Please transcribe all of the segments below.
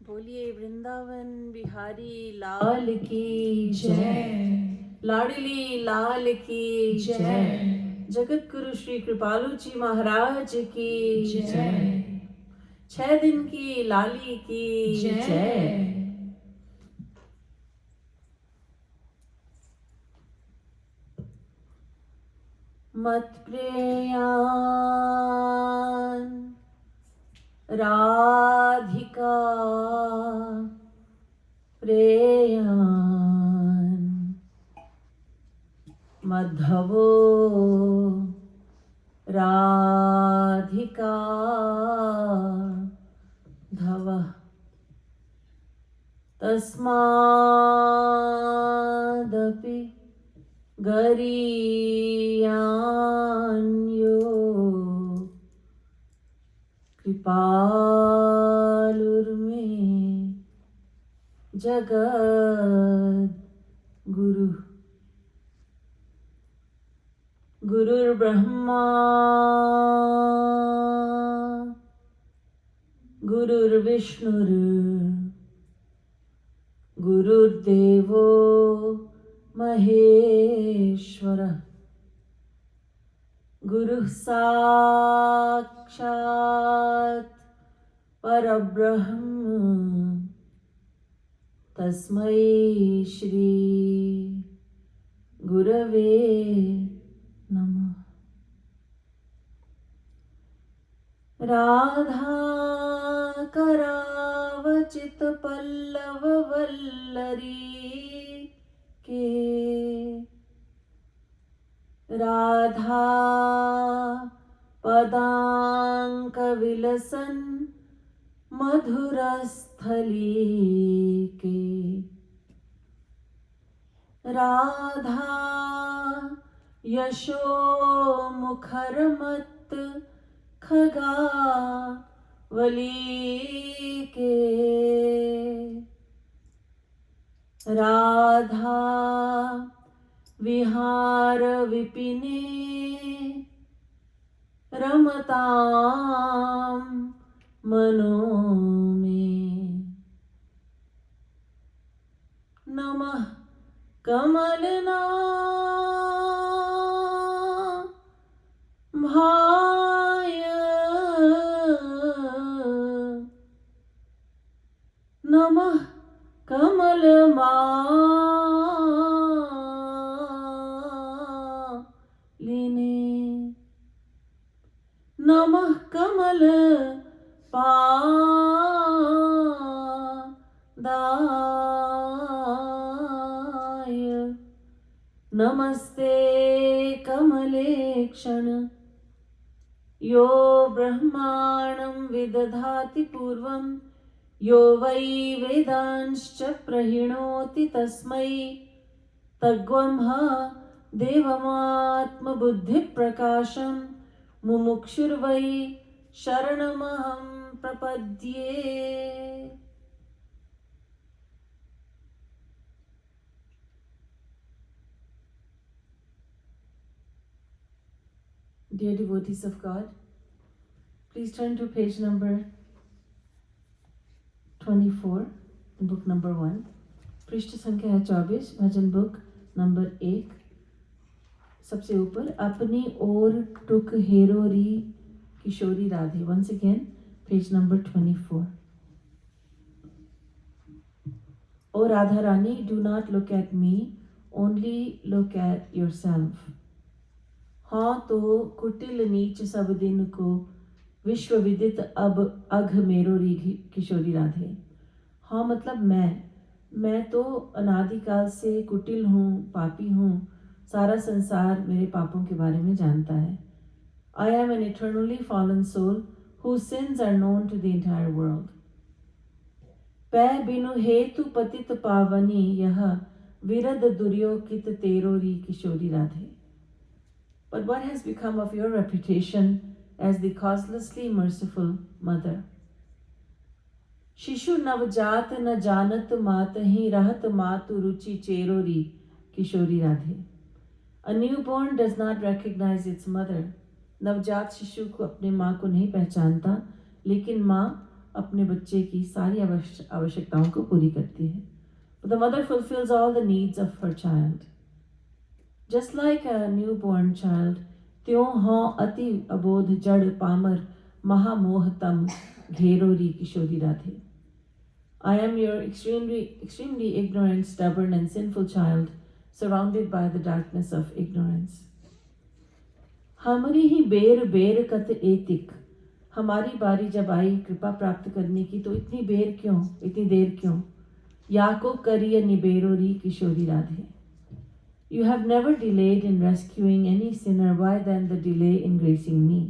बोलिए वृंदावन बिहारी लाल की जय, लाडली लाल की जय, जगत गुरु श्री कृपालु जी महाराज की जय, 6 दिन की लाली की जय। मत प्रेयान राधिका प्रेयान मधवो राधिका धव तस्मादपि गरीयान्यो कृपालुर्मे जगद् गुरु। गुरुर्ब्रह्मा गुरुर्विष्णुर् गुरुर्देवो महेश्वरः। गुरुः साक्षात् परब्रह्म तस्मै श्री गुरवे नमः। राधा करावचित पल्लव वल्लरी के, राधा पदांक विलसन मधुरस्थली के, राधा यशो मुखरमत खगावली के, राधा विहार विपिने रमताम मनो में। नमः कमलना भाय, नमः कमलमालिने, नमः कमल पादाय, नमस्ते कमलेक्षण। यो ब्रह्माणं विदधाति पूर्वं यो वै वेदांश्च प्रणोति तस्मै तद्ब्रह्म देवमात्मबुद्धिप्रकाशं मुमुक्षुर्वै शरणमहं प्रपद्ये। Dear devotees of God, please turn to page number 24 in book number 1. पृष्ठ संख्या है 24, भजन बुक नंबर 1। सबसे ऊपर अपनी ओर टुक हेरोरी किशोरी Radhe. Once again, page number 24. O Radharani, do not look at me, only look at yourself. हाँ तो कुटिल नीच सब दिन को विश्व विदित अब अघ मेरो री किशोरी राधे। हाँ मतलब मैं तो अनादिकाल से कुटिल हूँ, पापी हूँ, सारा संसार मेरे पापों के बारे में जानता है। I am an eternally fallen soul whose sins are known to the entire world. पै बिनु हेतु पतित पावनी यह विरद दुर्योकित तेरो री किशोरी Radhe. But what has become of your reputation as the causelessly merciful mother? शिशु नवजात न जानत मातहि रहत मातु रुचि चेरोरी किशोरी Radhe. A newborn does not recognize its mother. नवजात शिशु को अपने माँ को नहीं पहचानता, लेकिन माँ अपने बच्चे की सारी आवश्यकताओं को पूरी करती है. But the mother fulfills all the needs of her child. Just like a newborn child, त्यों हों अति अबोध जड़ पामर महामोह तम घेरोरी किशोरी Radhe. I am your extremely ignorant, stubborn, and sinful child, surrounded by the darkness of ignorance. हमारी ही बेर बेर कत एतिक. हमारी बारी जब आई कृपा प्राप्त करने की तो इतनी देर क्यों? याको करिय निबेरोरी किशोरी Radhe. You have never delayed in rescuing any sinner. Why then the delay in gracing me?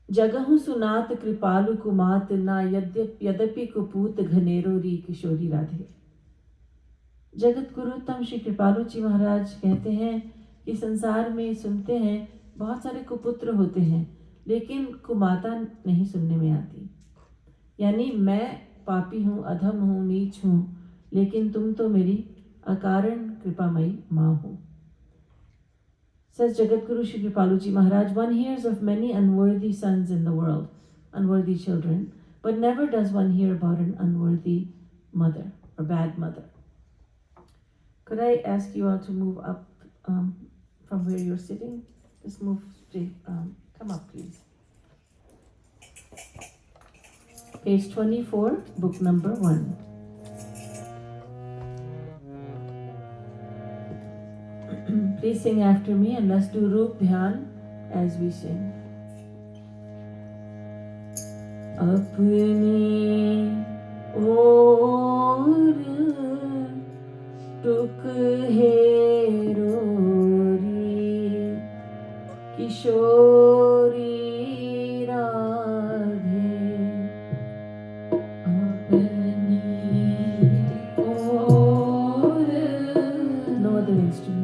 जगहु सुनात कृपालु कुमात ना यद्यपि कुपूत घनेरोरी किशोरी राधे. जगत गुरुतम श्री कृपालु जी महाराज कहते हैं कि संसार में सुनते हैं बहुत सारे कुपुत्र होते हैं, लेकिन कुमाता नहीं सुनने में आती. यानी मैं पापी हूँ, अधम हूँ, नीच हूँ, लेकिन तुम तो मेरी अकारण कृपामयी माँ हो. Says Jagatguru Shri Kripalu Ji Maharaj, one hears of many unworthy sons in the world, unworthy children, but never does one hear about an unworthy mother or bad mother. Could I ask you all to move up from where you're sitting? Just move straight. Come up, please. Page 24, book number 1. Please sing after me and let's do Roop Dhyan as we sing. अपनी ओर टुक हेरोरी किशोरी राधे. अपनी ओर no other instrument.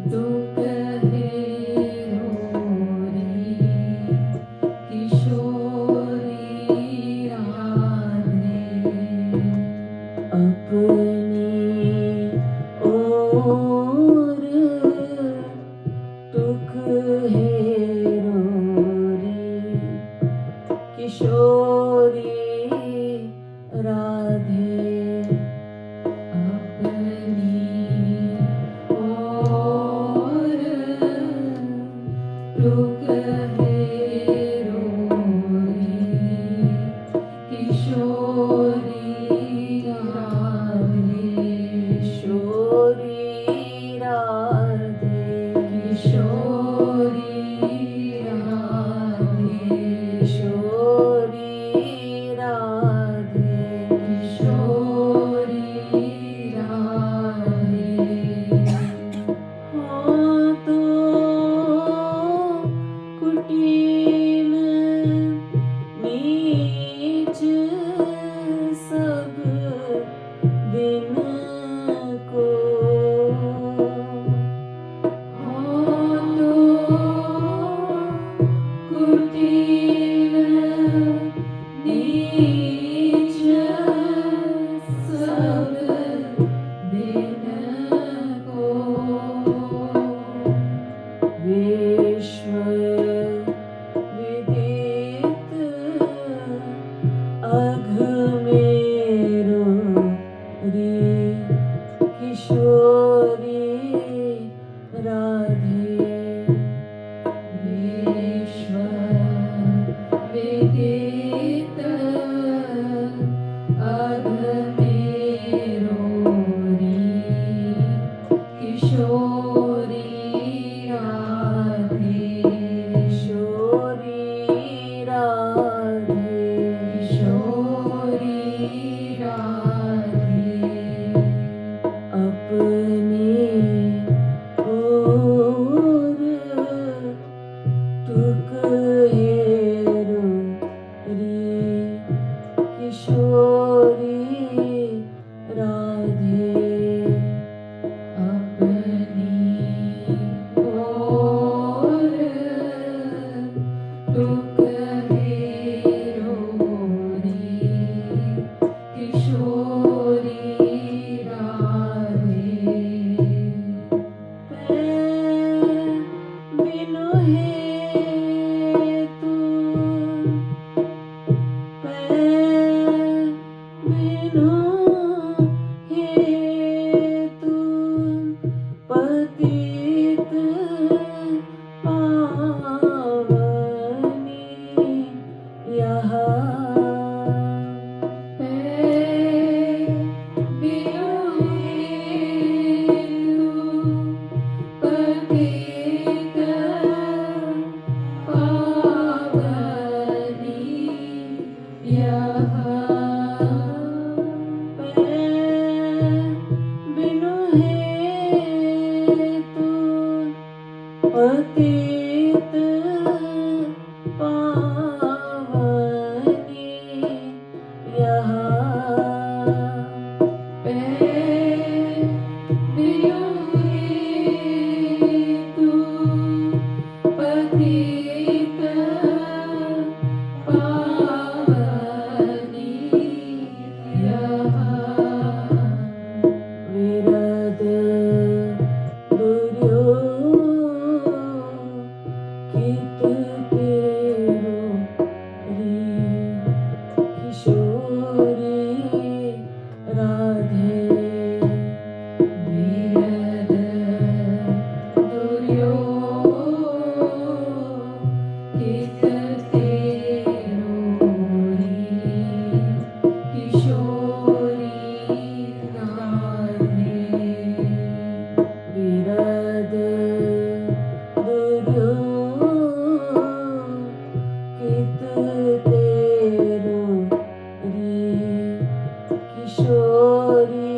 किशोरी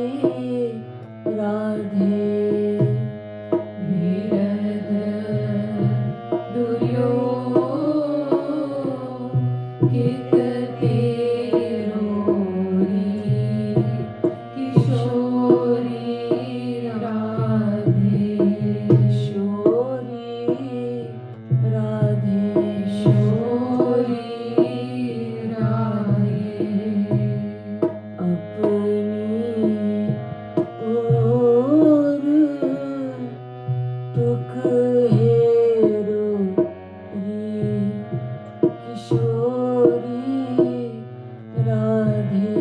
राधे विरद दुर्यो कित तेरोरी किशोरी राधे किशोरी राधे किशोरी राधे अपनी ओर टुक हेरो री किशोरी राधे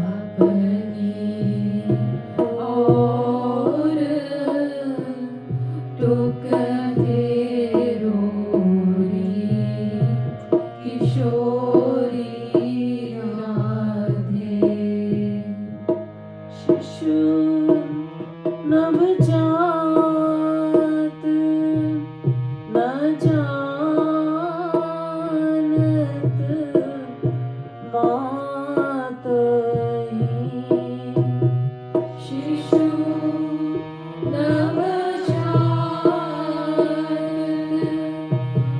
अपनी और टुक तेरोरी किशोरी राधे शिशु नवजात न जानत मातहि शिशु नवजात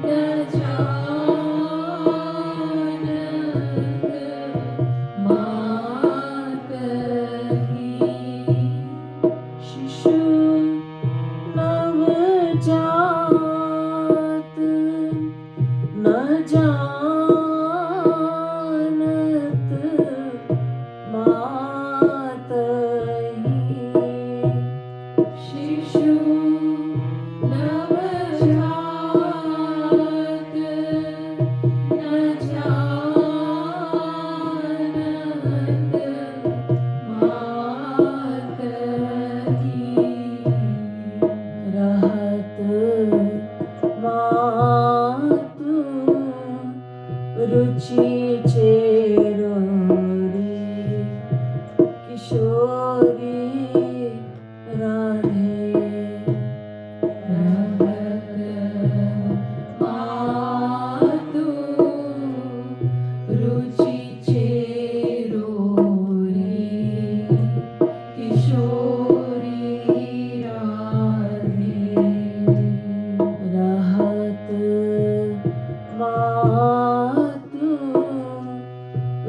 न जानत मातहि शिशु नवजात न जानत मातहि शिशु नवजात न जानत मातहि रहत मातु रुचि चेरोरी किशोरी राधे रहत मातु रुचि चेरोरी किशोरी राधे रहत मातु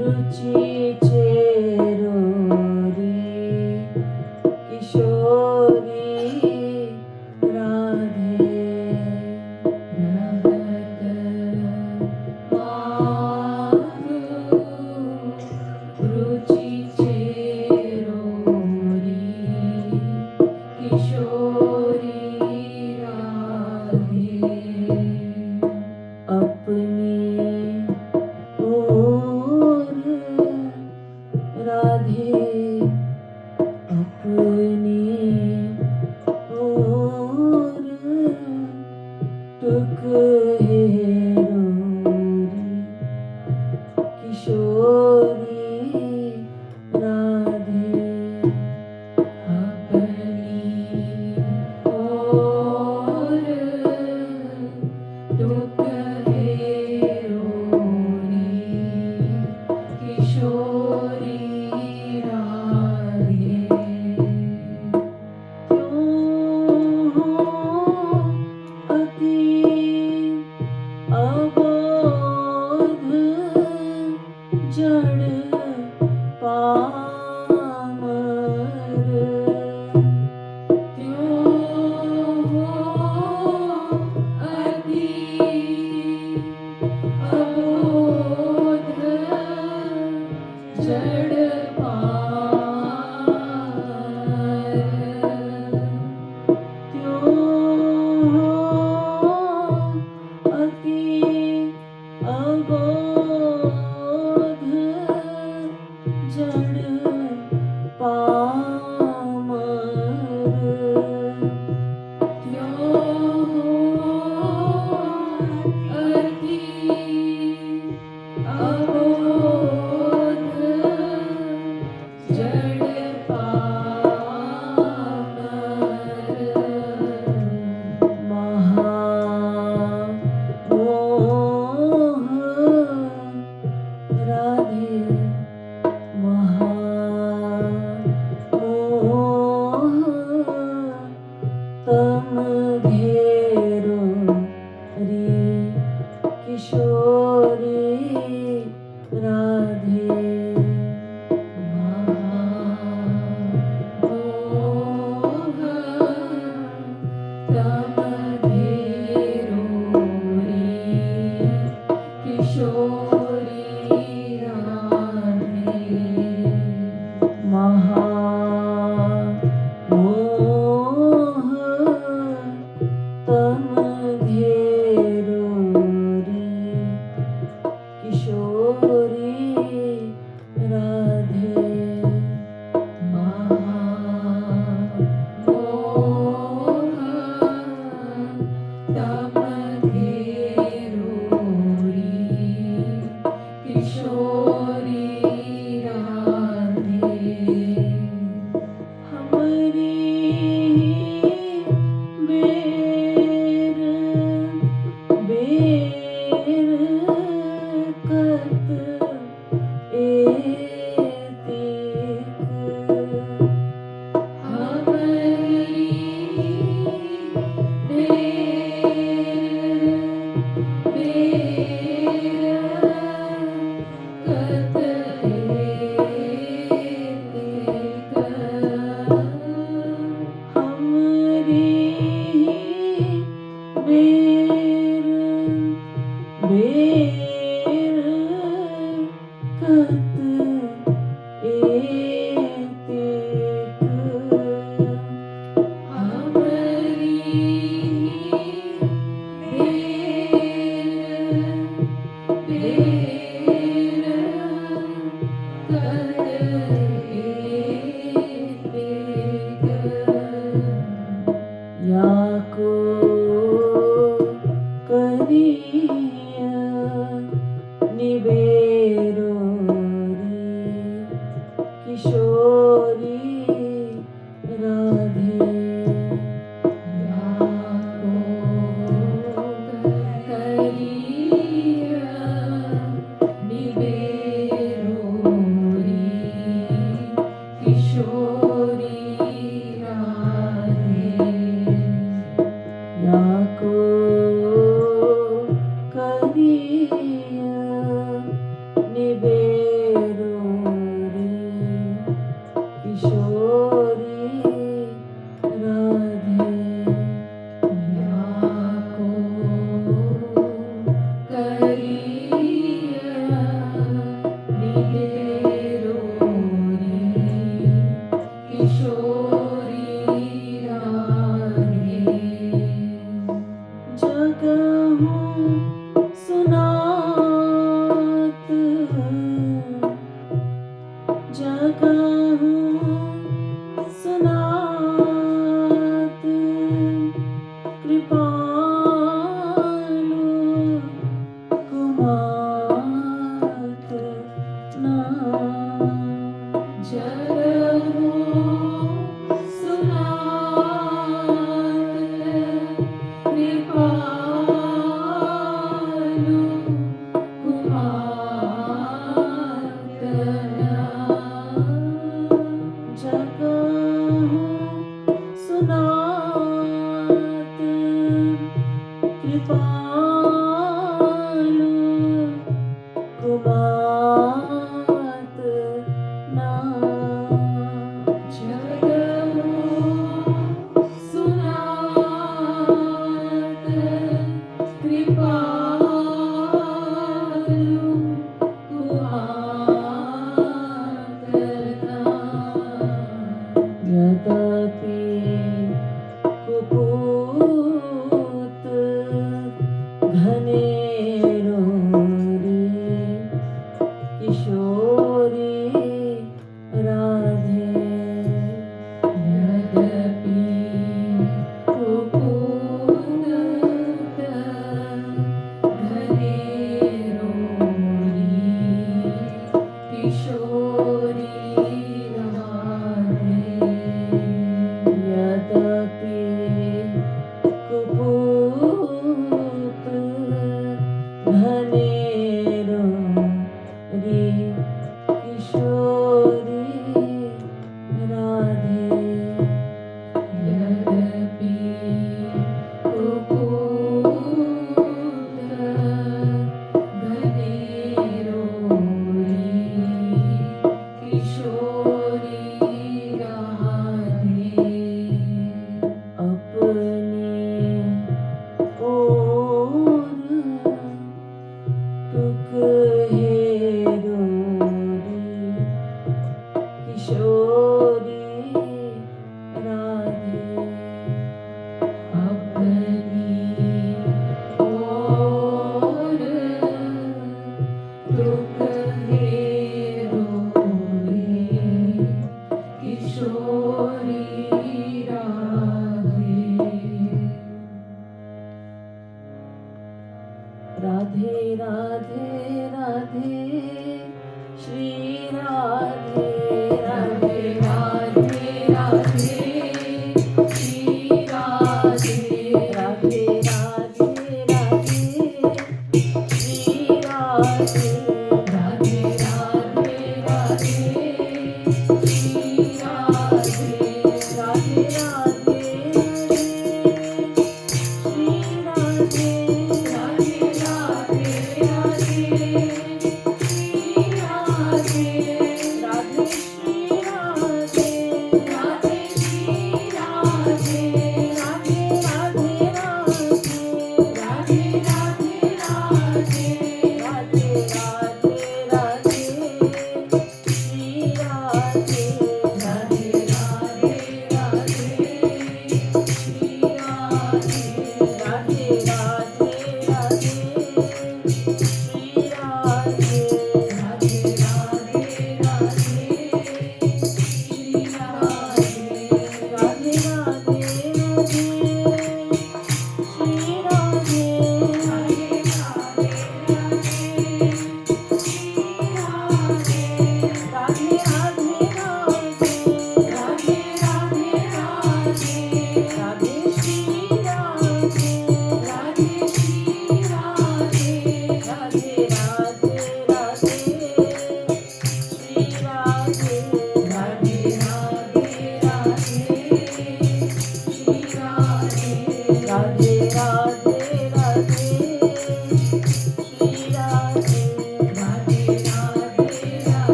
रुचि चेरोरी किशोरी राधे रहत मातु रुचि चेरोरी किशोरी राधे अपनी ओर राधे अपनी ओर टुक हेरोरी किशोरी राधे अपनी ओर टुक हेरोरी किशोरी राधे अति अबोध जड़ पामर त्यों अति अबोध जड़ पार अति अबोध जड़ पामर अति अबोध याको करिया निबेरो किशोरी राधे याको करिया निबेरो किशोरी राधे जगहूँ सुनात जगहूँ सुनात कृपालु कुमात ना जगहूँ सुनात कृपालु कुमात ना यद्यपि कुपूत घनेरो किशोरी राधे यद्यपि कुपूत घनेरो किशोरी राधे अपनी ओर टुक हेरो किशोरी राधे राधे राधे राधे श्री राधे राधे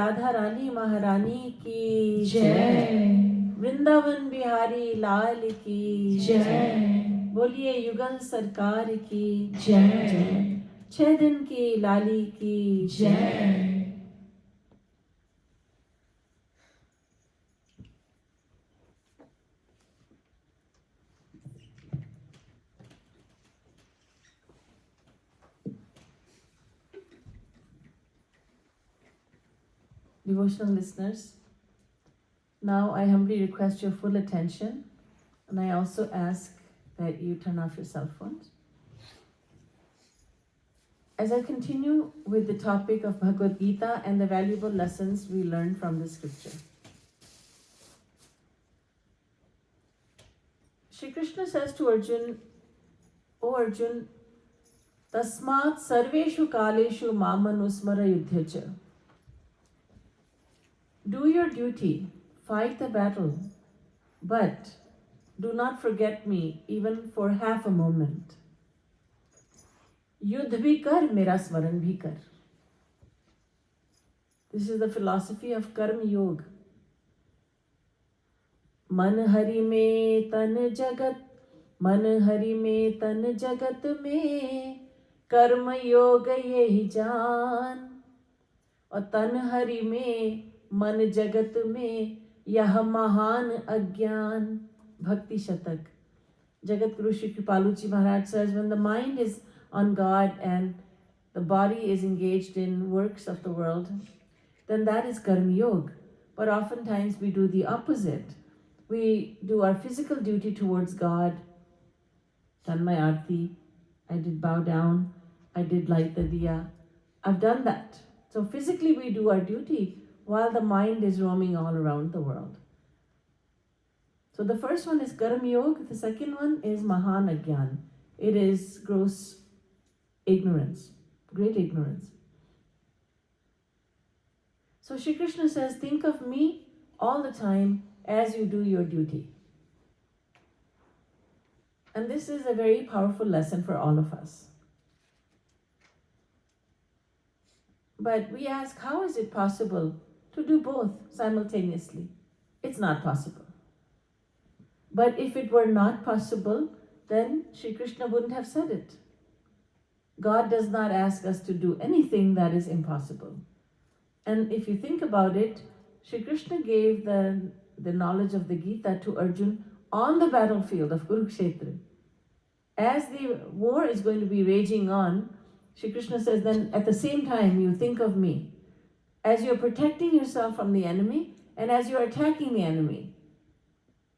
राधा रानी महारानी की जय वृंदावन बिहारी लाल की जय बोलिए युगल सरकार की जय 6 दिन की लाली की जय Devotional listeners, now I humbly request your full attention, and I also ask that you turn off your cell phones. As I continue with the topic of Bhagavad Gita and the valuable lessons we learn from the scripture, Shri Krishna says to Arjun, O Arjun, Tasmat sarveshu kaleshu mamanusmara yudhyacha. Do your duty, fight the battle, but do not forget me even for half a moment. Yudh bhi kar, mera smaran bhi kar. This is the philosophy of Karma Yoga. मन हरि में तन जगत, मन हरि में तन जगत में कर्म योग यही जान. और तन हरि में मन जगत में यह महान अज्ञान. Bhakti Shatak. Jagat Guru Shri Kripalu ji Maharaj says, when the mind is on God and the body is engaged in works of the world, then that is Karma Yoga. But oftentimes we do the opposite. We do our physical duty towards God, done my arti, I did bow down, I did light the diya, I've done that. So physically we do our duty while the mind is roaming all around the world. So the first one is Karma Yoga, the second one is Mahan Agyan. It is gross ignorance, great ignorance. So Shri Krishna says, think of me all the time as you do your duty. And this is a very powerful lesson for all of us. But we ask, how is it possible to do both simultaneously? It's not possible. But if it were not possible, then Shri Krishna wouldn't have said it. God does not ask us to do anything that is impossible. And if you think about it, Shri Krishna gave the knowledge of the Gita to Arjun on the battlefield of Kurukshetra. As the war is going to be raging on, Shri Krishna says, then at the same time you think of me as you're protecting yourself from the enemy and as you're attacking the enemy.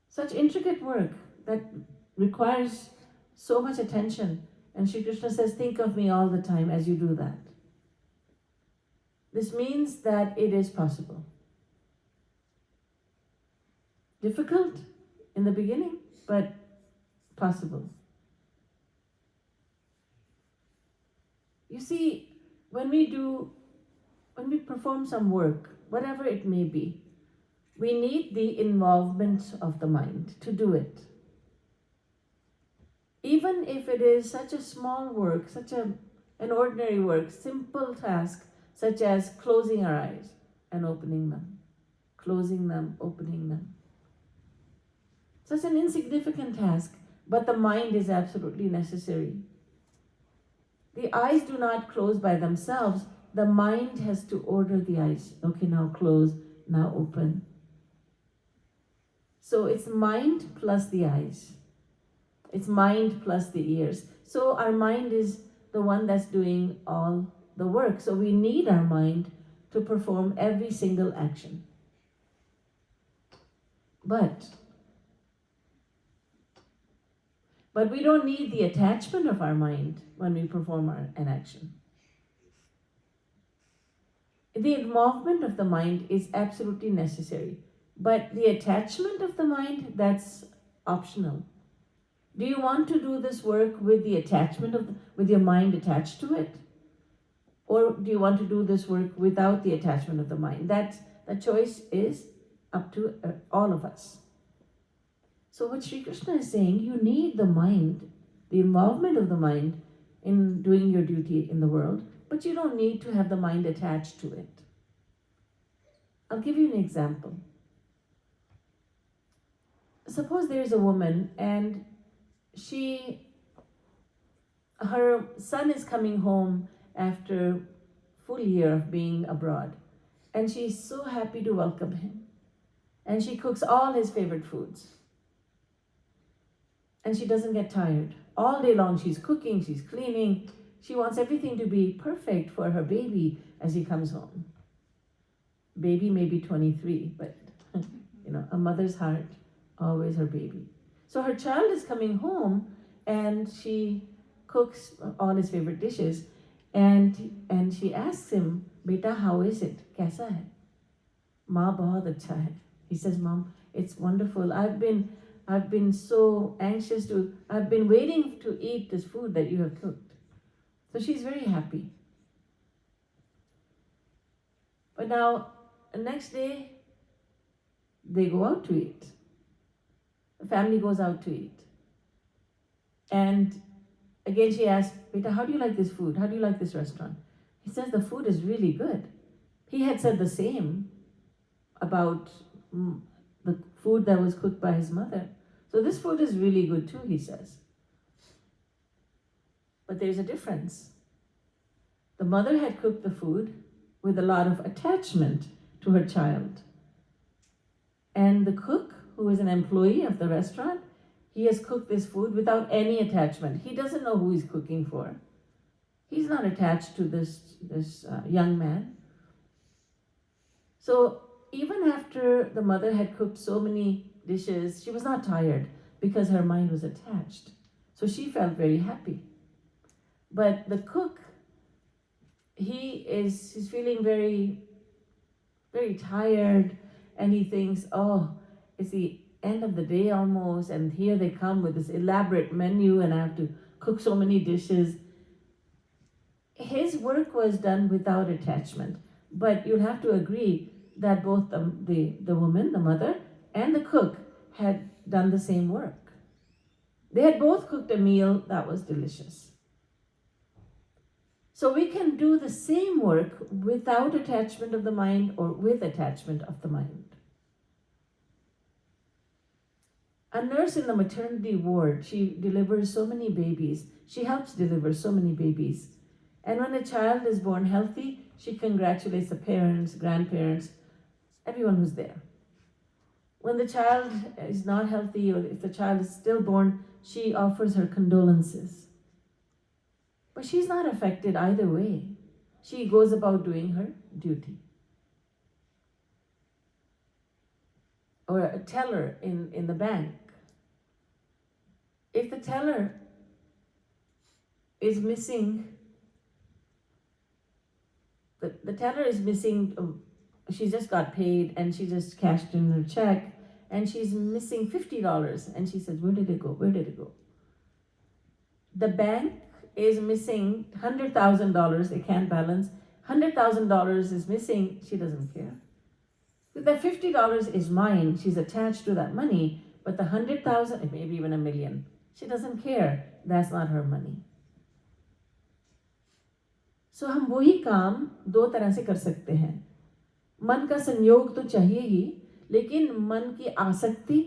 Such intricate work that requires so much attention. And Shri Krishna says, think of me all the time as you do that. This means that it is possible. Difficult in the beginning, but possible. You see, when we perform some work, whatever it may be, we need the involvement of the mind to do it. Even if it is such a small work, such an ordinary work, simple task, such as closing our eyes and opening them, closing them, opening them. Such an insignificant task, but the mind is absolutely necessary. The eyes do not close by themselves. The mind has to order the eyes. Okay, now close, now open. So it's mind plus the eyes. It's mind plus the ears. So our mind is the one that's doing all the work. So we need our mind to perform every single action. But we don't need the attachment of our mind when we perform an action. The involvement of the mind is absolutely necessary. But the attachment of the mind, that's optional. Do you want to do this work with the attachment with your mind attached to it? Or do you want to do this work without the attachment of the mind? That choice is up to all of us. So what Shri Krishna is saying, you need the mind, the involvement of the mind in doing your duty in the world, but you don't need to have the mind attached to it. I'll give you an example. Suppose there's a woman and her son is coming home after full year of being abroad, and she's so happy to welcome him, and she cooks all his favorite foods, and she doesn't get tired. All day long she's cooking, she's cleaning, she wants everything to be perfect for her baby as he comes home. Baby may be 23, but a mother's heart, always her baby. So her child is coming home and she cooks all his favorite dishes, and she asks him, Beta, how is it? Kaisa hai? Ma, bahut acha hai. He says, Mom, it's wonderful. I've been so anxious I've been waiting to eat this food that you have cooked. So she's very happy. But now, the next day, they go out to eat. The family goes out to eat. And again she asks, Beta, how do you like this food? How do you like this restaurant? He says, the food is really good. He had said the same about the food that was cooked by his mother. So this food is really good too, he says. But there's a difference. The mother had cooked the food with a lot of attachment to her child. And the cook, who is an employee of the restaurant, he has cooked this food without any attachment. He doesn't know who he's cooking for. He's not attached to this young man. So even after the mother had cooked so many dishes, she was not tired because her mind was attached. So she felt very happy. But the cook, he's feeling very, very tired, and he thinks, oh, it's the end of the day almost, and here they come with this elaborate menu, and I have to cook so many dishes. His work was done without attachment, but you'll have to agree that both the woman, the mother, and the cook had done the same work. They had both cooked a meal that was delicious. So we can do the same work without attachment of the mind or with attachment of the mind. A nurse in the maternity ward, she delivers so many babies. She helps deliver so many babies. And when a child is born healthy, she congratulates the parents, grandparents, everyone who's there. When the child is not healthy, or if the child is stillborn, she offers her condolences. But she's not affected either way. She goes about doing her duty. Or a teller in the bank. If the teller is missing, the teller is missing, she just got paid and she just cashed in her check, and she's missing $50, and she says, where did it go? Where did it go? The bank is missing $100,000, they can't balance. $100,000 is missing, she doesn't care. That $50 is mine, she's attached to that money, but the 100,000, maybe even $1 million, she doesn't care, that's not her money. So हम वही काम दो तरह से कर सकते हैं. मन का संयोग तो चाहिए ही, लेकिन मन की आसक्ति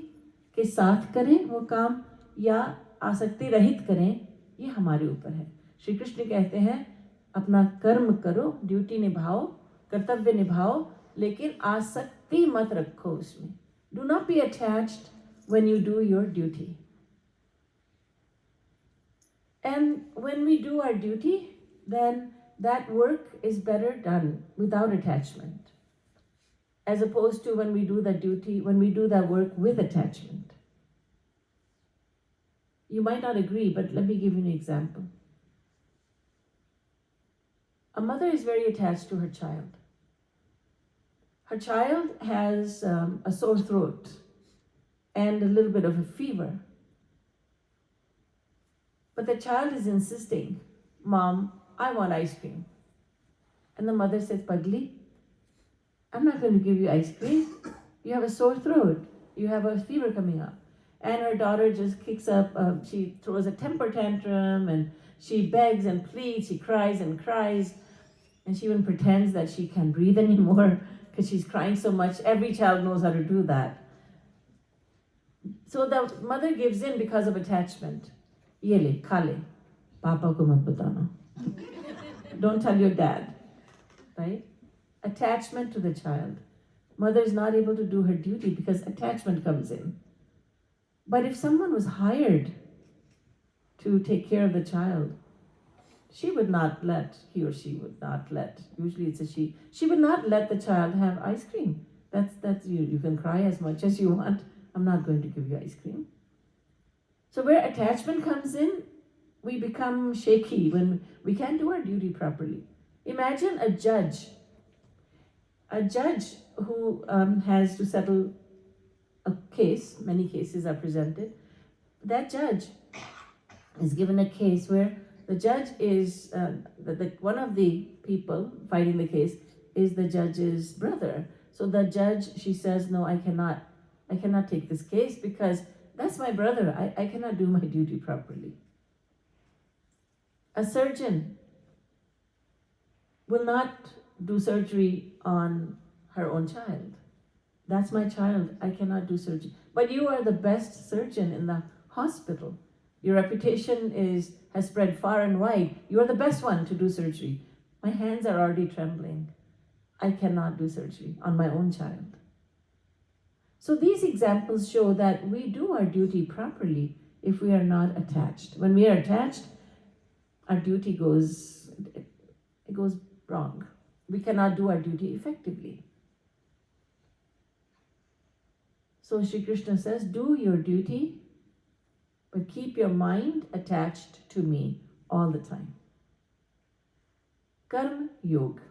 के साथ करें वो काम या आसक्ति रहित करें, ये हमारे ऊपर है. श्री कृष्ण कहते हैं अपना कर्म करो, ड्यूटी निभाओ, कर्तव्य निभाओ, लेकिन आसक्ति मत रखो उसमें. Do not be attached when you do your duty. And when we do our duty, then that work is better done without attachment, as opposed to when we do that work with attachment. You might not agree, but let me give you an example. A mother is very attached to her child. Her child has a sore throat and a little bit of a fever. But the child is insisting, Mom, I want ice cream. And the mother says, Pagli, I'm not going to give you ice cream. You have a sore throat. You have a fever coming up. And her daughter just kicks up, she throws a temper tantrum, and she begs and pleads, she cries and cries, and she even pretends that she can't breathe anymore. because she's crying so much. Every child knows how to do that. So the mother gives in because of attachment. Ye le, kha le. Papa ko mat batana. Don't tell your dad. Right? Attachment to the child. Mother is not able to do her duty because attachment comes in. But if someone was hired to take care of the child, she would not let, he or she would not let, usually it's a she would not let the child have ice cream. That's you. You can cry as much as you want. I'm not going to give you ice cream. So where attachment comes in, we become shaky when we can't do our duty properly. Imagine a judge who has to settle a case. Many cases are presented. That judge is given a case where the judge is one of the people fighting the case is the judge's brother. So the judge, she says, no, I cannot take this case because that's my brother. I cannot do my duty properly. A surgeon will not do surgery on her own child. That's my child. I cannot do surgery. But you are the best surgeon in the hospital. Your reputation has spread far and wide. You are the best one to do surgery. My hands are already trembling. I cannot do surgery on my own child. So these examples show that we do our duty properly if we are not attached. When we are attached, our duty goes wrong. We cannot do our duty effectively. So Shri Krishna says, do your duty, but keep your mind attached to me all the time. Karma Yoga.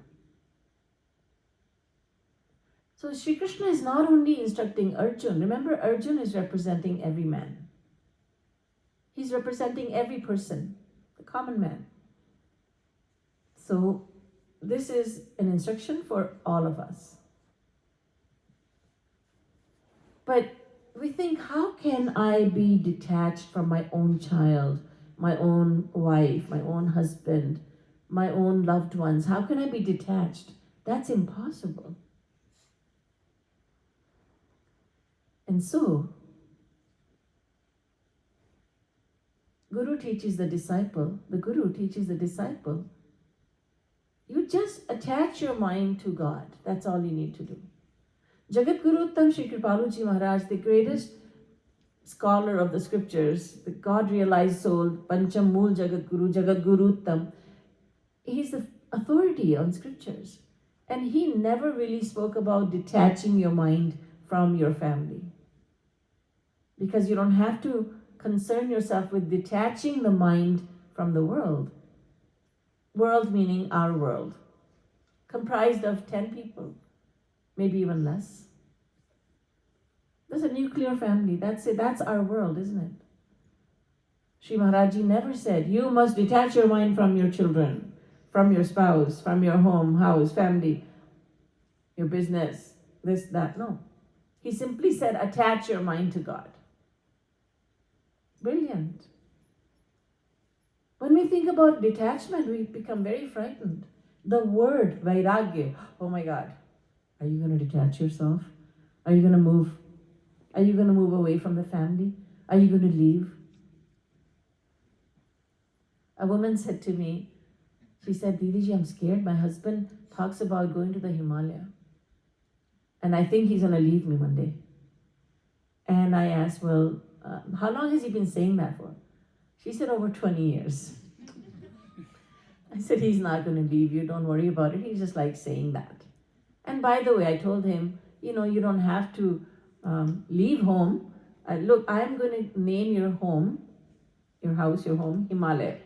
So Shri Krishna is not only instructing Arjun. Remember, Arjun is representing every man. He's representing every person, the common man. So this is an instruction for all of us. But we think, how can I be detached from my own child, my own wife, my own husband, my own loved ones? How can I be detached? That's impossible. And so, the Guru teaches the disciple, you just attach your mind to God. That's all you need to do. Jagat Guru Uttam Shri Kripalu Ji Maharaj, the greatest scholar of the scriptures, the God-realized soul, Pancham Mool Jagat Guru Uttam, he's the authority on scriptures. And he never really spoke about detaching your mind from your family. Because you don't have to concern yourself with detaching the mind from the world. World meaning our world, comprised of 10 people, maybe even less. There's a nuclear family. That's it. That's our world, isn't it? Shri Maharaj Ji never said, you must detach your mind from your children, from your spouse, from your home, house, family, your business, this, that. No. He simply said, attach your mind to God. Brilliant. When we think about detachment, we become very frightened. The word vairagya, oh my God, are you going to detach yourself? Are you going to move? Are you going to move away from the family? Are you going to leave? A woman said to me, she said, Didiji, I'm scared. My husband talks about going to the Himalaya. And I think he's going to leave me one day. And I asked, well, how long has he been saying that for? She said, over 20 years. I said, he's not going to leave you. Don't worry about it. He just likes saying that. And by the way, I told him, you don't have to leave home. Look, I'm going to name your home, your house, your home, Himalaya.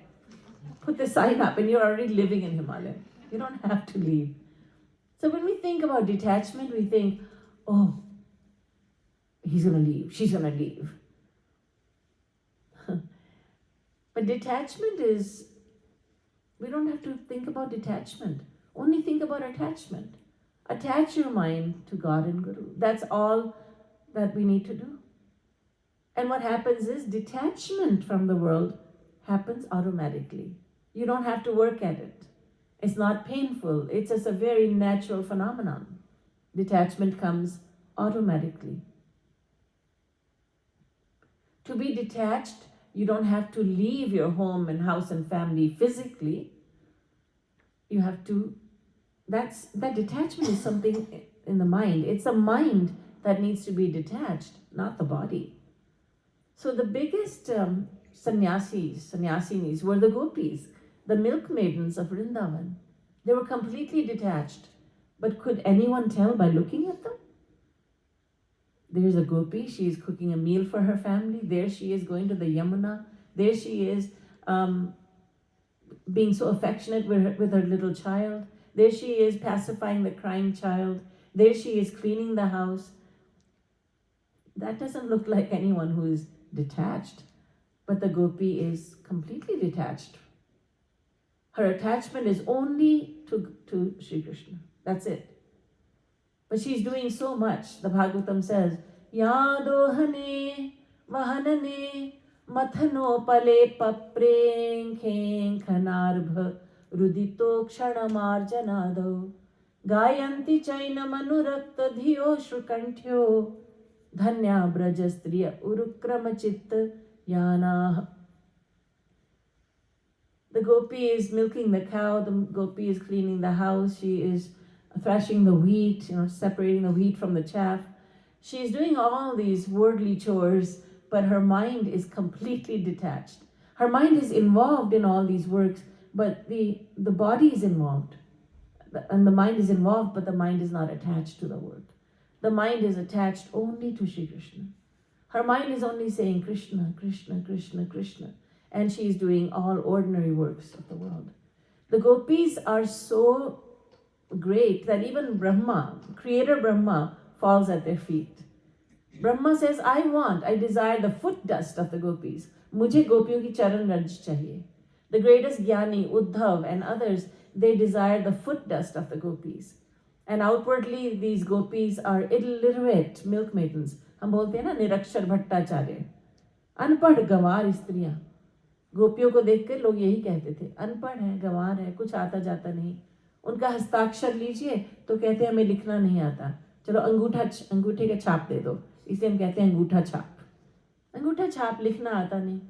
Put the sign up and you're already living in Himalaya. You don't have to leave. So when we think about detachment, we think, oh, he's going to leave. She's going to leave. But detachment is, we don't have to think about detachment. Only think about attachment. Attach your mind to God and Guru. That's all that we need to do. And what happens is detachment from the world happens automatically. You don't have to work at it. It's not painful. It's just a very natural phenomenon. Detachment comes automatically. To be detached, you don't have to leave your home and house and family physically. You have to, that detachment is something in the mind. It's the mind that needs to be detached, not the body. So the biggest sannyasinis were the gopis, the milk maidens of Vrindavan. They were completely detached. But could anyone tell by looking at them? There's a gopi, she is cooking a meal for her family. There she is going to the Yamuna. There she is being so affectionate with her little child. There she is pacifying the crying child. There she is cleaning the house. That doesn't look like anyone who is detached. But the gopi is completely detached. Her attachment is only to Shri Krishna. That's it. But she's doing so much. The Bhagavatam says, Yadohane vahanane mathano pale papren khanarbha rudito kshanamar gayanti chaina manurakta dhiyo shrukantyo dhanya brajastriya urukramachitta yana. The gopi is milking the cow, the gopi is cleaning the house, she is thrashing the wheat, separating the wheat from the chaff. She is doing all these worldly chores, but her mind is completely detached. Her mind is involved in all these works, but the body is involved. And the mind is involved, but the mind is not attached to the work. The mind is attached only to Shri Krishna. Her mind is only saying Krishna, Krishna, Krishna, Krishna. And she is doing all ordinary works of the world. The gopis are so great that even Brahma, Creator Brahma, falls at their feet. Brahma says, I desire the foot dust of the gopis. Mujhe gopiyon ki charan raj chahiye. The greatest Jnani, Uddhav and others, they desire the foot dust of the gopis. And outwardly, these gopis are illiterate milk maidens. हम बोलते हैं ना निरक्षर भट्टाचार्य, अनपढ़ गंवार स्त्रियां. गोपियों को देखकर लोग यही कहते थे, अनपढ़ है, गंवार है, कुछ आता जाता नहीं. उनका हस्ताक्षर लीजिए तो कहते हैं हमें लिखना नहीं आता, चलो अंगूठे का छाप दे दो, इसे हम कहते हैं अंगूठा छाप. अंगूठा छाप लिखना आता नहीं.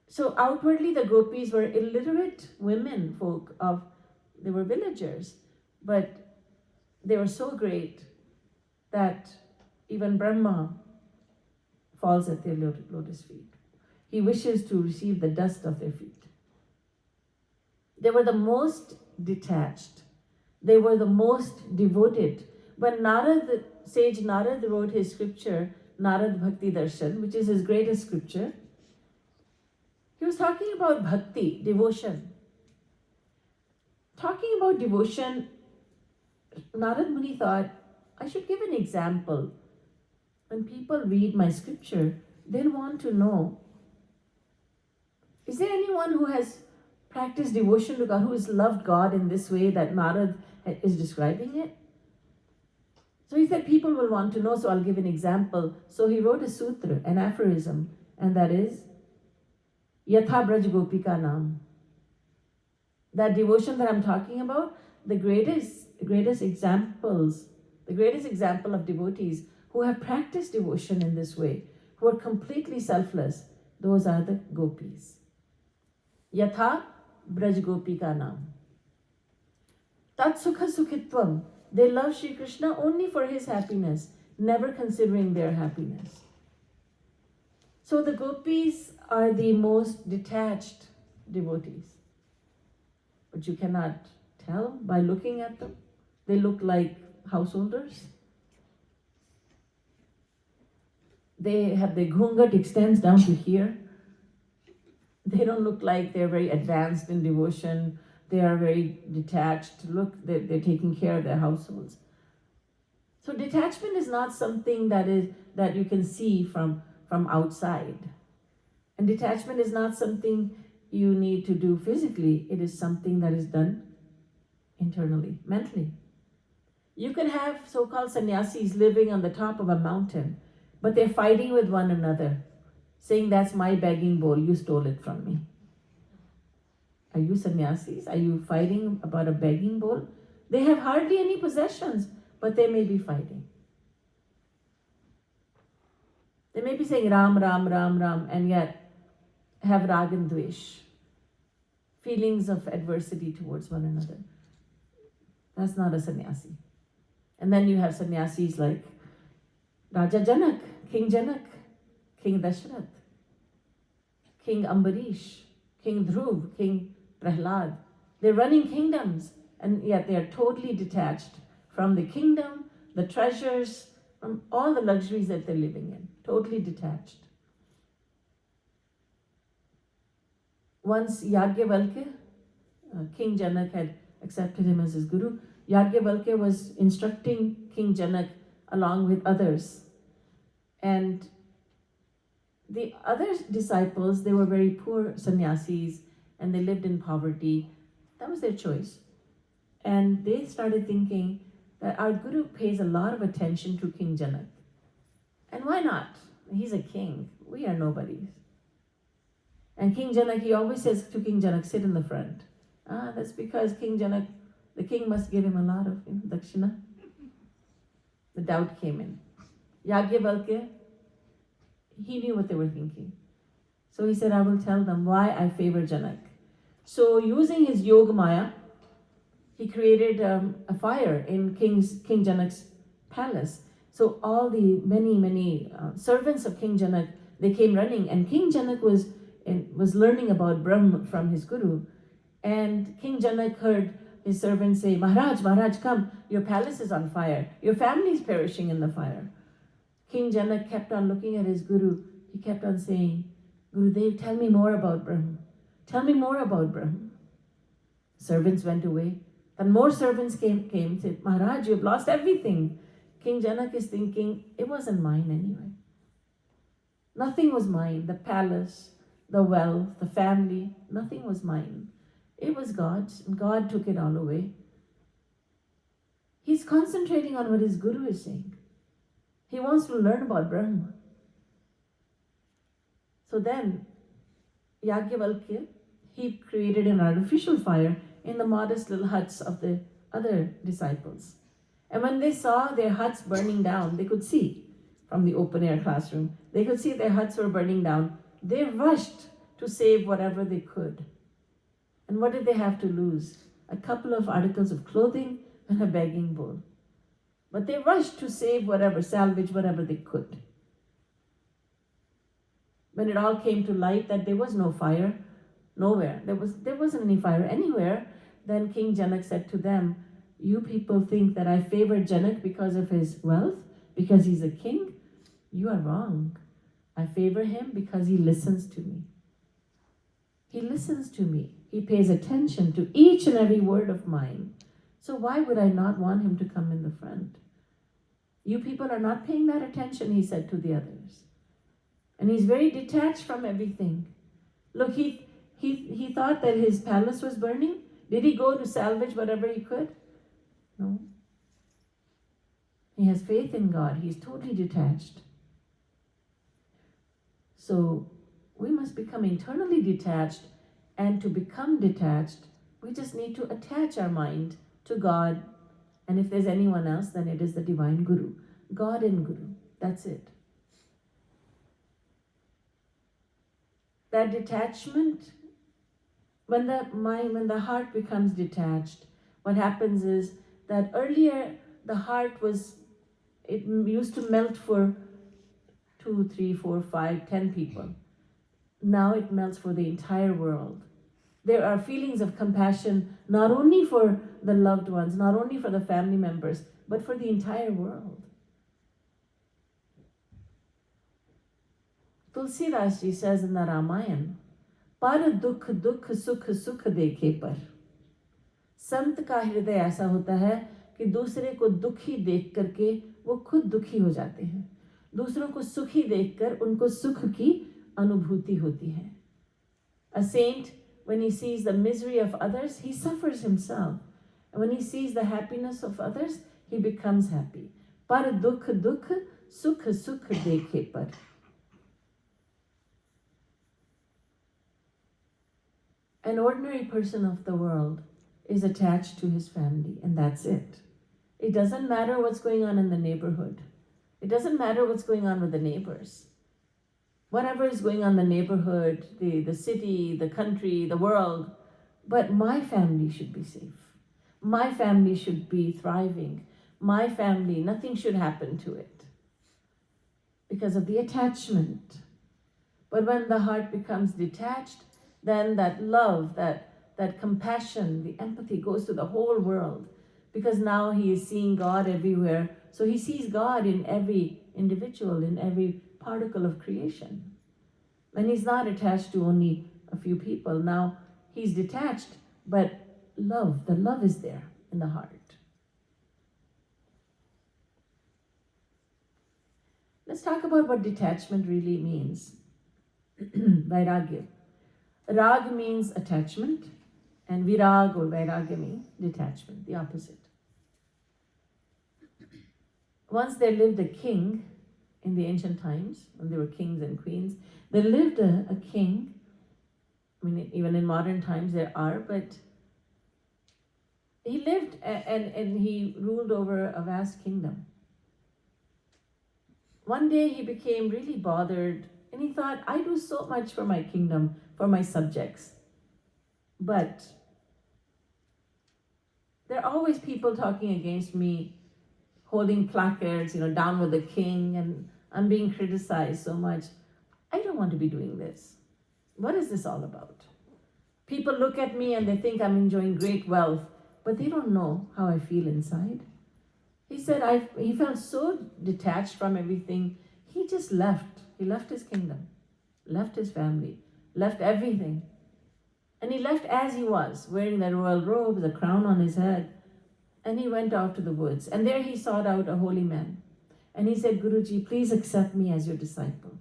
So outwardly the gopis were illiterate women folk they were villagers, but they were so great that even Brahma falls at their lotus feet. He wishes to receive the dust of their feet. They were the most detached. They were the most devoted. When Narad, sage Narad wrote his scripture, Narad Bhakti Darshan, which is his greatest scripture, he was talking about bhakti, devotion. Talking about devotion, Narad Muni thought, I should give an example. When people read my scripture, they'll want to know, is there anyone who has practiced devotion to God, who has loved God in this way that Narad is describing it? So he said people will want to know, so I'll give an example. So he wrote a sutra, an aphorism, and that is, Yatha Braj Gopika Nam. That devotion that I'm talking about, the greatest example of devotees who have practiced devotion in this way, who are completely selfless, those are the gopis. Yatha Braj Gopika Nam. Tat Sukha Sukhitvam. They love Shri Krishna only for his happiness, never considering their happiness. So the gopis are the most detached devotees. But you cannot tell by looking at them. They look like householders. They have their ghungat extends down to here. They don't look like they're very advanced in devotion. They are very detached. Look, they're taking care of their households. So detachment is not something that you can see from outside. And detachment is not something you need to do physically. It is something that is done internally, mentally. You can have so-called sannyasis living on the top of a mountain, but they're fighting with one another, saying, that's my begging bowl, you stole it from me. Are you sannyasis? Are you fighting about a begging bowl? They have hardly any possessions, but they may be fighting. They may be saying Ram, Ram, Ram, Ram, and yet have rag and dvesh, feelings of adversity towards one another. That's not a sannyasi. And then you have sannyasis like Raja Janak, King Dashrath, King Ambarish, King Dhruv, King Prahlad. They're running kingdoms, and yet they are totally detached from the kingdom, the treasures, from all the luxuries that they're living in. Totally detached. Once Yagyavalkya, King Janak had accepted him as his guru. Yagyavalkya was instructing King Janak along with others. And the other disciples, they were very poor sannyasis and they lived in poverty. That was their choice. And they started thinking that our guru pays a lot of attention to King Janak. And why not? He's a king. We are nobodies. And King Janak, he always says to King Janak, sit in the front. That's because King Janak, the king must give him a lot of dakshina. The doubt came in. Yagyavalkya, he knew what they were thinking. So he said, I will tell them why I favor Janak. So using his Yoga Maya, he created a fire in King Janak's palace. So all the many servants of King Janak, they came running, and King Janak was learning about Brahma from his guru. And King Janak heard his servants say, Maharaj, come, your palace is on fire. Your family is perishing in the fire. King Janak kept on looking at his guru. He kept on saying, Gurudev, tell me more about Brahma. Tell me more about Brahma. Servants went away. Then more servants came and said, Maharaj, you've lost everything. King Janak is thinking, it wasn't mine anyway. Nothing was mine. The palace, the wealth, the family, nothing was mine. It was God's, and God took it all away. He's concentrating on what his guru is saying. He wants to learn about Brahma. So then, Yagyavalkya, he created an artificial fire in the modest little huts of the other disciples. And when they saw their huts burning down, they could see from the open air classroom, they could see their huts were burning down. They rushed to save whatever they could. And what did they have to lose? A couple of articles of clothing and a begging bowl. But they rushed to save whatever, salvage whatever they could. When it all came to light that there was no fire, nowhere, there wasn't any fire anywhere, then King Janak said to them, you people think that I favor Janak because of his wealth, because he's a king? You are wrong. I favor him because he listens to me. He listens to me. He pays attention to each and every word of mine. So why would I not want him to come in the front? You people are not paying that attention, he said to the others. And he's very detached from everything. Look, he thought that his palace was burning. Did he go to salvage whatever he could? No. He has faith in God. He's totally detached. So we must become internally detached, and to become detached, we just need to attach our mind to God. And if there's anyone else, then it is the divine Guru. God and Guru. That's it. That detachment, when the heart becomes detached, what happens is that earlier the heart it used to melt for 2, 3, 4, 5, 10 people. Now it melts for the entire world. There are feelings of compassion not only for the loved ones, not only for the family members, but for the entire world. Tulsidas ji says in the Ramayana, par dukh dukh sukh sukh dekhe par. संत का हृदय ऐसा होता है कि दूसरे को दुखी देख करके वो खुद दुखी हो जाते हैं, दूसरों को सुखी देखकर उनको सुख की अनुभूति होती है. A saint, when he sees the misery of others, he suffers himself. And when he sees the happiness of others, he becomes happy. Par dukh dukh sukh sukh dekhe par. An ordinary person of the world is attached to his family, and that's it. It doesn't matter what's going on in the neighborhood. It doesn't matter what's going on with the neighbors. Whatever is going on in the neighborhood, the city, the country, the world, but my family should be safe. My family should be thriving. My family, nothing should happen to it because of the attachment. But when the heart becomes detached, then that love, that compassion, the empathy goes to the whole world, because now he is seeing God everywhere. So he sees God in every individual, in every particle of creation. And he's not attached to only a few people. Now he's detached, but the love is there in the heart. Let's talk about what detachment really means. Vairagya. Rag means attachment, and virag or vairagya means detachment, the opposite. Once there lived a king in the ancient times, when there were kings and queens, there lived a king. I mean, even in modern times there are, but he lived and he ruled over a vast kingdom. One day he became really bothered and he thought, I do so much for my kingdom, for my subjects, but there are always people talking against me, holding placards, down with the king, and I'm being criticized so much. I don't want to be doing this. What is this all about? People look at me and they think I'm enjoying great wealth, but they don't know how I feel inside. He said he felt so detached from everything, he just left. He left his kingdom, left his family, left everything. And he left as he was, wearing that royal robe, the crown on his head, and he went off to the woods. And there he sought out a holy man. And he said, Guruji, please accept me as your disciple.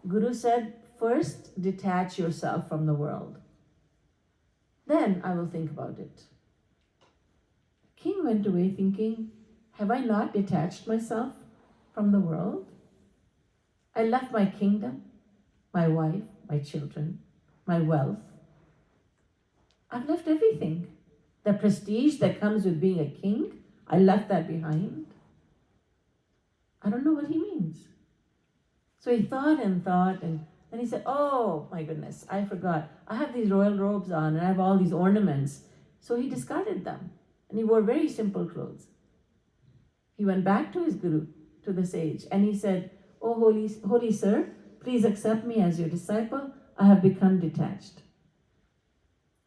Guru said, first detach yourself from the world. Then I will think about it. King went away thinking, have I not detached myself from the world? I left my kingdom, my wife, my children, my wealth. I've left everything. The prestige that comes with being a king, I left that behind. I don't know what he means. So he thought, and then he said, oh my goodness, I forgot. I have these royal robes on and I have all these ornaments. So he discarded them and he wore very simple clothes. He went back to his guru, to the sage, and he said, oh holy sir, please accept me as your disciple. I have become detached.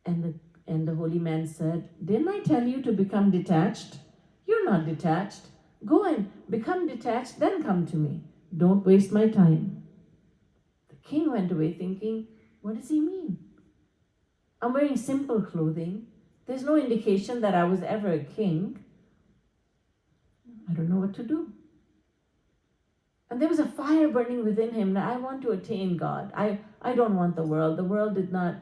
And the holy man said, didn't I tell you to become detached? You're not detached. Go and become detached, then come to me. Don't waste my time. The king went away thinking, what does he mean? I'm wearing simple clothing. There's no indication that I was ever a king. I don't know what to do. And there was a fire burning within him that I want to attain God. I don't want the world. The world did not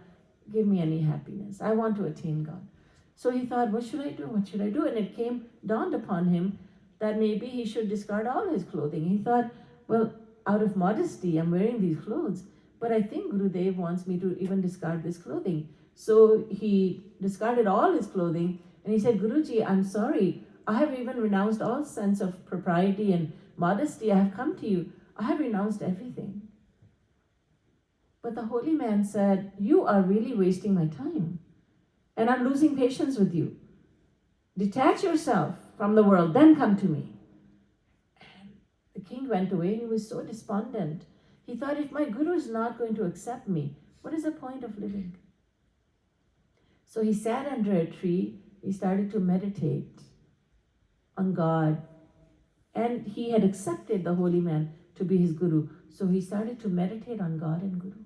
give me any happiness. I want to attain God. So he thought, what should I do? What should I do? And it dawned upon him that maybe he should discard all his clothing. He thought, well, out of modesty, I'm wearing these clothes, but I think Gurudev wants me to even discard this clothing. So he discarded all his clothing and he said, Guruji, I'm sorry. I have even renounced all sense of propriety and modesty. I have come to you. I have renounced everything. But the holy man said, you are really wasting my time and I'm losing patience with you. Detach yourself from the world, then come to me. And the king went away and he was so despondent. He thought, if my guru is not going to accept me, what is the point of living? So he sat under a tree. He started to meditate on God. And he had accepted the holy man to be his guru. So he started to meditate on God and Guru.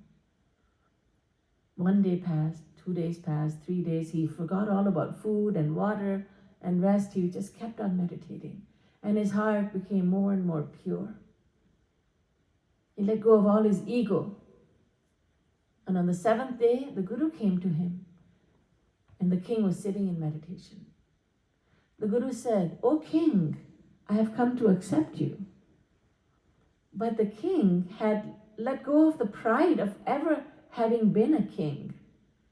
1 day passed, 2 days passed, 3 days. He forgot all about food and water and rest. He just kept on meditating. And his heart became more and more pure. He let go of all his ego. And on the 7th day, the Guru came to him. And the king was sitting in meditation. The Guru said, O king, I have come to accept you. But the king had let go of the pride of ever having been a king.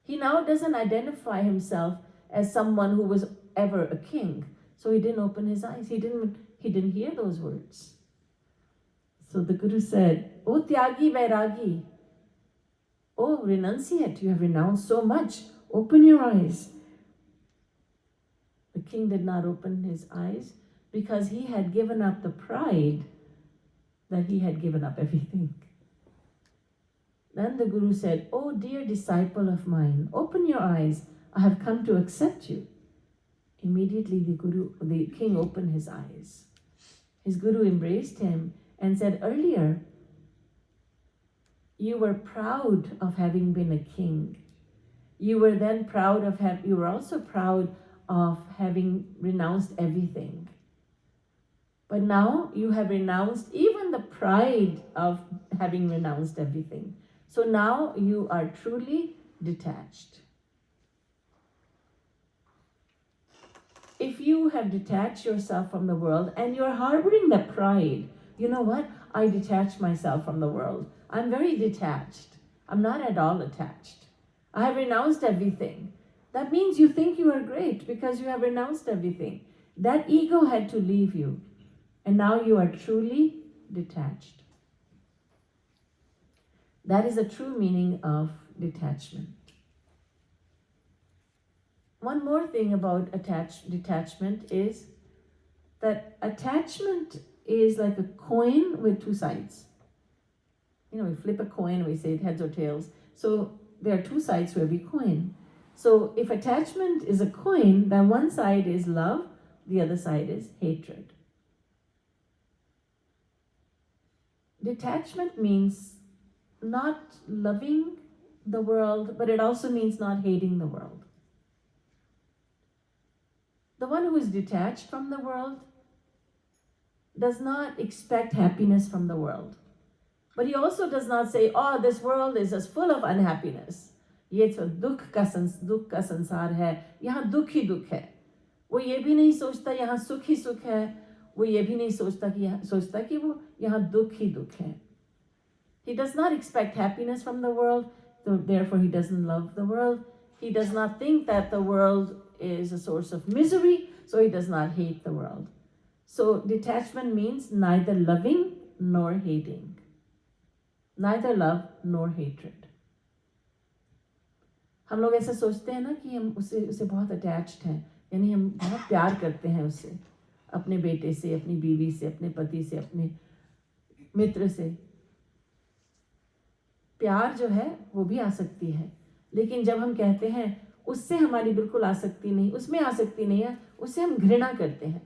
He now doesn't identify himself as someone who was ever a king. So he didn't open his eyes. He didn't hear those words. So the Guru said, "Oh Tyagi Vairagi, oh renunciate, you have renounced so much. Open your eyes." The king did not open his eyes because he had given up the pride that he had given up everything. Then the Guru said, "Oh dear disciple of mine, open your eyes. I have come to accept you." Immediately the king opened his eyes. His Guru embraced him and said, "Earlier, you were proud of having been a king. You were then proud of you were also proud of having renounced everything. But now you have renounced even the pride of having renounced everything. So now you are truly detached." If you have detached yourself from the world and you're harboring the pride, you know what? I detach myself from the world. I'm very detached. I'm not at all attached. I have renounced everything. That means you think you are great because you have renounced everything. That ego had to leave you. And now you are truly detached. That is the true meaning of detachment. One more thing about detachment is that attachment is like a coin with two sides. You know, we flip a coin, we say it heads or tails. So there are two sides to every coin. So if attachment is a coin, then one side is love, the other side is hatred. Detachment means not loving the world, but it also means not hating the world. The one who is detached from the world does not expect happiness from the world. But he also does not say, "Oh, this world is just full of unhappiness. ये तो दुख का संसार है, यहाँ दुख ही दुख है." वो ये भी नहीं सोचता यहाँ सुख ही सुख है, वो ये भी नहीं सोचता कि वो यहाँ दुख ही दुख है. He does not expect happiness from the world, so therefore he doesn't love the world. He does not think that the world is a source of misery, so he does not hate the world. So detachment means neither loving nor hating. Neither love nor hatred. हम लोग ऐसा सोचते हैं ना कि हम उसे बहुत अटैच्ड हैं, यानी हम बहुत प्यार करते हैं उससे, अपने बेटे से, अपनी बीवी से, अपने पति से, अपने मित्र से. प्यार जो है वो भी आसक्ति है, लेकिन जब हम कहते हैं उससे हमारी बिल्कुल आसक्ति नहीं, उसमें आसक्ति नहीं है, उससे हम घृणा करते हैं.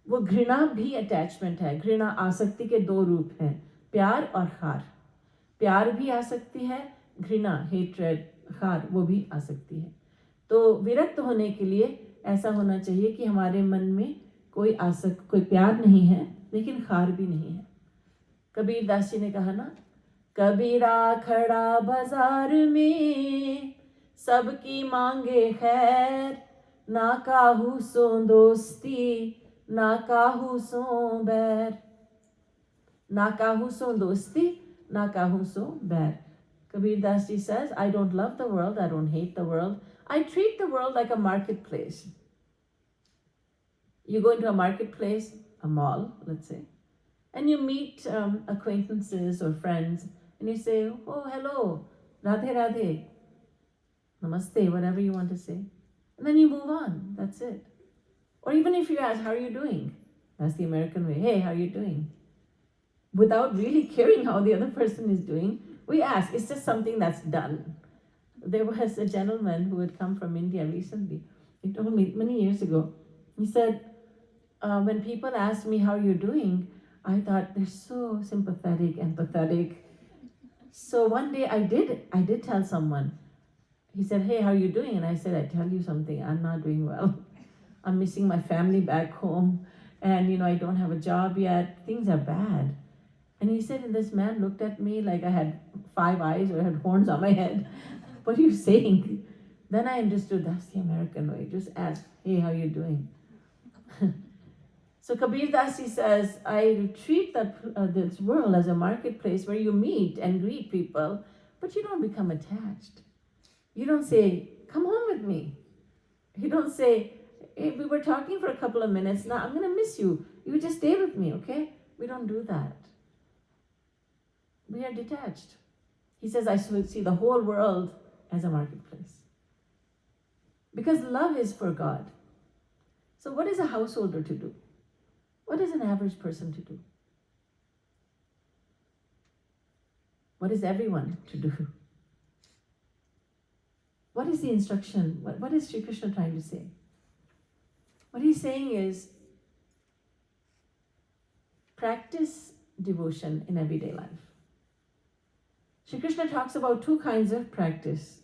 वो घृणा भी अटैचमेंट है. घृणा आसक्ति के दो रूप हैं, प्यार और खार. प्यार भी आसक्ति है, घृणा हेट्रेड खार वो भी आसक्ति है. तो विरक्त होने के लिए ऐसा होना चाहिए कि हमारे मन में कोई प्यार नहीं है, लेकिन खार भी नहीं है. कबीर दास जी ने कहा ना, कबीरा खड़ा बाजार में सबकी मांगे खैर, ना काहू सो दोस्ती ना काहू सो बैर. ना काहू सो दोस्ती ना काहू सो बैर. Kabir Das ji says, "I don't love the world, I don't hate the world. I treat the world like a marketplace." You go into a marketplace, a mall, let's say, and you meet acquaintances or friends, and you say, "Oh, hello, Radhe Radhe, Namaste," whatever you want to say. And then you move on, that's it. Or even if you ask, "How are you doing?" That's the American way. "Hey, how are you doing?" Without really caring how the other person is doing, we ask. It's just something that's done. There was a gentleman who had come from India recently. He told me many years ago. He said, when people ask me how you're doing, I thought they're so sympathetic, empathetic. So one day I did tell someone. He said, "Hey, how are you doing?" And I said, "I tell you something, I'm not doing well. I'm missing my family back home. And I don't have a job yet. Things are bad." And he said, and this man looked at me like I had 5 eyes or I had horns on my head. "What are you saying?" Then I understood that's the American way. Just ask, "Hey, how are you doing?" So Kabir Das ji says, I treat this world as a marketplace where you meet and greet people, but you don't become attached. You don't say, "Come home with me." You don't say, Hey, we were talking for a couple of minutes. Now I'm going to miss you. You just stay with me, okay? We don't do that. We are detached. He says, I see the whole world as a marketplace. Because love is for God. So what is a householder to do? What is an average person to do? What is everyone to do? What is the instruction? What is Sri Krishna trying to say? What he's saying is, practice devotion in everyday life. Shri Krishna talks about two kinds of practice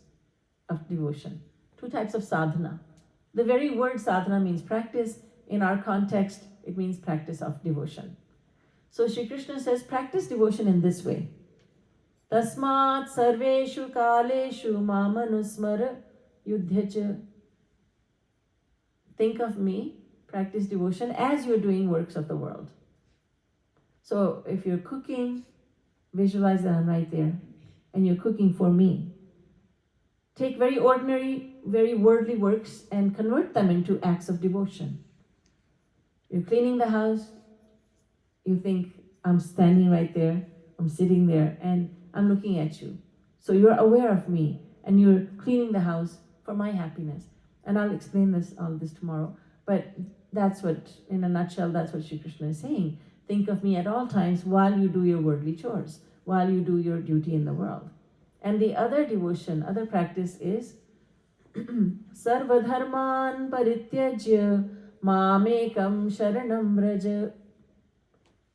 of devotion, two types of sadhana. The very word sadhana means practice. In our context, it means practice of devotion. So Shri Krishna says, practice devotion in this way. Tasmat sarveshu kaleshu mamanusmara yudhyacha. Think of me, practice devotion as you're doing works of the world. So if you're cooking, visualize that I'm right there, and you're cooking for me. Take very ordinary, very worldly works and convert them into acts of devotion. You're cleaning the house, you think, I'm standing right there, I'm sitting there, and I'm looking at you. So you're aware of me, and you're cleaning the house for my happiness. And I'll explain all this tomorrow. But that's what, in a nutshell, that's what Shri Krishna is saying. Think of me at all times while you do your worldly chores, while you do your duty in the world. And the other devotion, other practice is Sarvadharman parityajya mamekam sharanam vraja.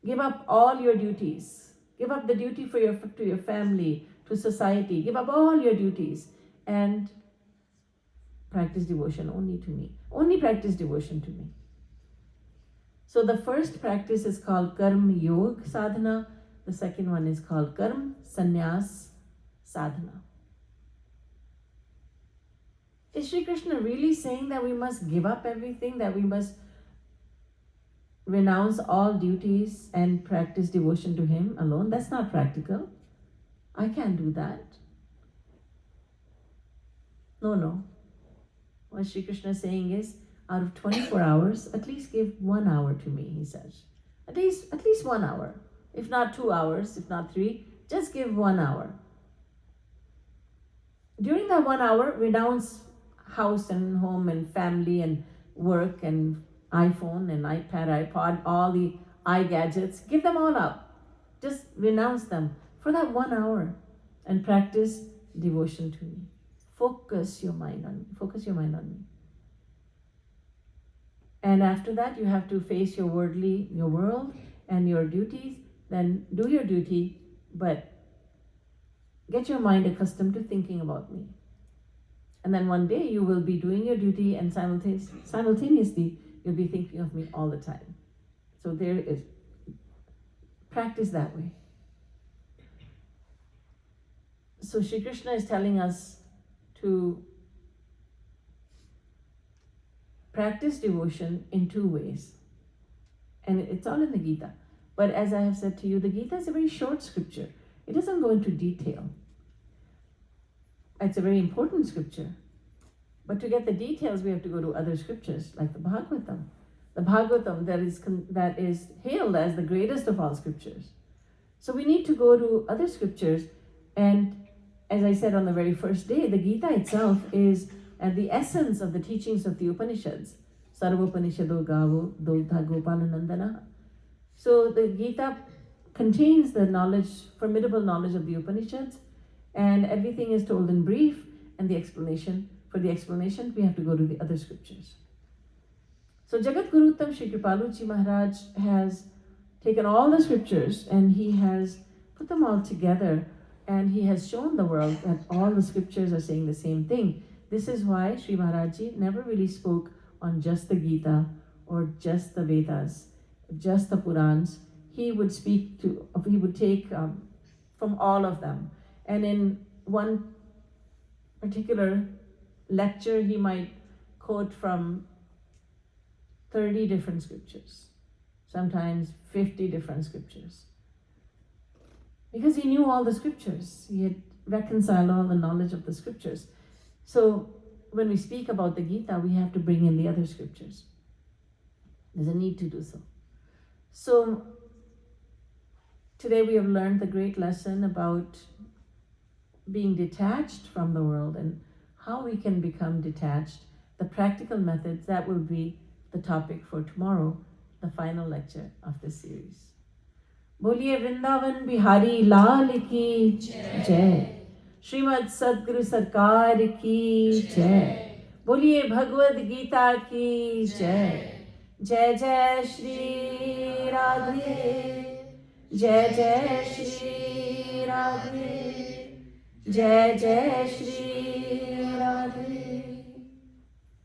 Give up all your duties. Give up the duty to your family, to society. Give up all your duties and practice devotion only to me. Only practice devotion to me. So the first practice is called Karma Yoga Sadhana. The second one is called Karma Sannyas Sadhana. Is Shri Krishna really saying that we must give up everything, that we must renounce all duties and practice devotion to Him alone? That's not practical. I can't do that. No. What Shri Krishna is saying is, out of 24 hours, at least give 1 hour to me, he says. At least 1 hour. If not 2 hours, if not 3, just give 1 hour. During that 1 hour, renounce house and home and family and work and iPhone and iPad, iPod, all the iGadgets. Give them all up. Just renounce them for that 1 hour and practice devotion to me. Focus your mind on me. Focus your mind on me. And after that, you have to face your world and your duties. Then do your duty, but get your mind accustomed to thinking about me. And then one day you will be doing your duty and simultaneously you'll be thinking of me all the time. So there is practice that way. So Shri Krishna is telling us to practice devotion in 2 ways. And it's all in the Geeta. But as I have said to you, the Geeta is a very short scripture. It doesn't go into detail. It's a very important scripture. But to get the details, we have to go to other scriptures, like the Bhagavatam. The Bhagavatam that is hailed as the greatest of all scriptures. So we need to go to other scriptures. And as I said on the very first day, the Geeta itself is the essence of the teachings of the Upanishads. Sarvopanishado Gavo Dogdha Gopalanandana. So the Geeta contains the knowledge, formidable knowledge of the Upanishads, and everything is told in brief, and for the explanation, we have to go to the other scriptures. So Jagat Guru Uttam Shri Kripalu Ji Maharaj has taken all the scriptures and he has put them all together, and he has shown the world that all the scriptures are saying the same thing. This is why Sri Maharaj Ji never really spoke on just the Gita or just the Vedas, just the Purans. He would take from all of them. And in one particular lecture, he might quote from 30 different scriptures, sometimes 50 different scriptures. Because he knew all the scriptures. He had reconciled all the knowledge of the scriptures. So when we speak about the Gita, we have to bring in the other scriptures. There's a need to do so. So, today we have learned the great lesson about being detached from the world and how we can become detached. The practical methods, that will be the topic for tomorrow, the final lecture of this series. बोलिए वृंदावन बिहारी लाल की जय, श्रीमद् सद्गुरु सरकार की जय, बोलिए भगवद गीता की जय, जय जय श्री राधे, जय जय श्री राधे, जय जय श्री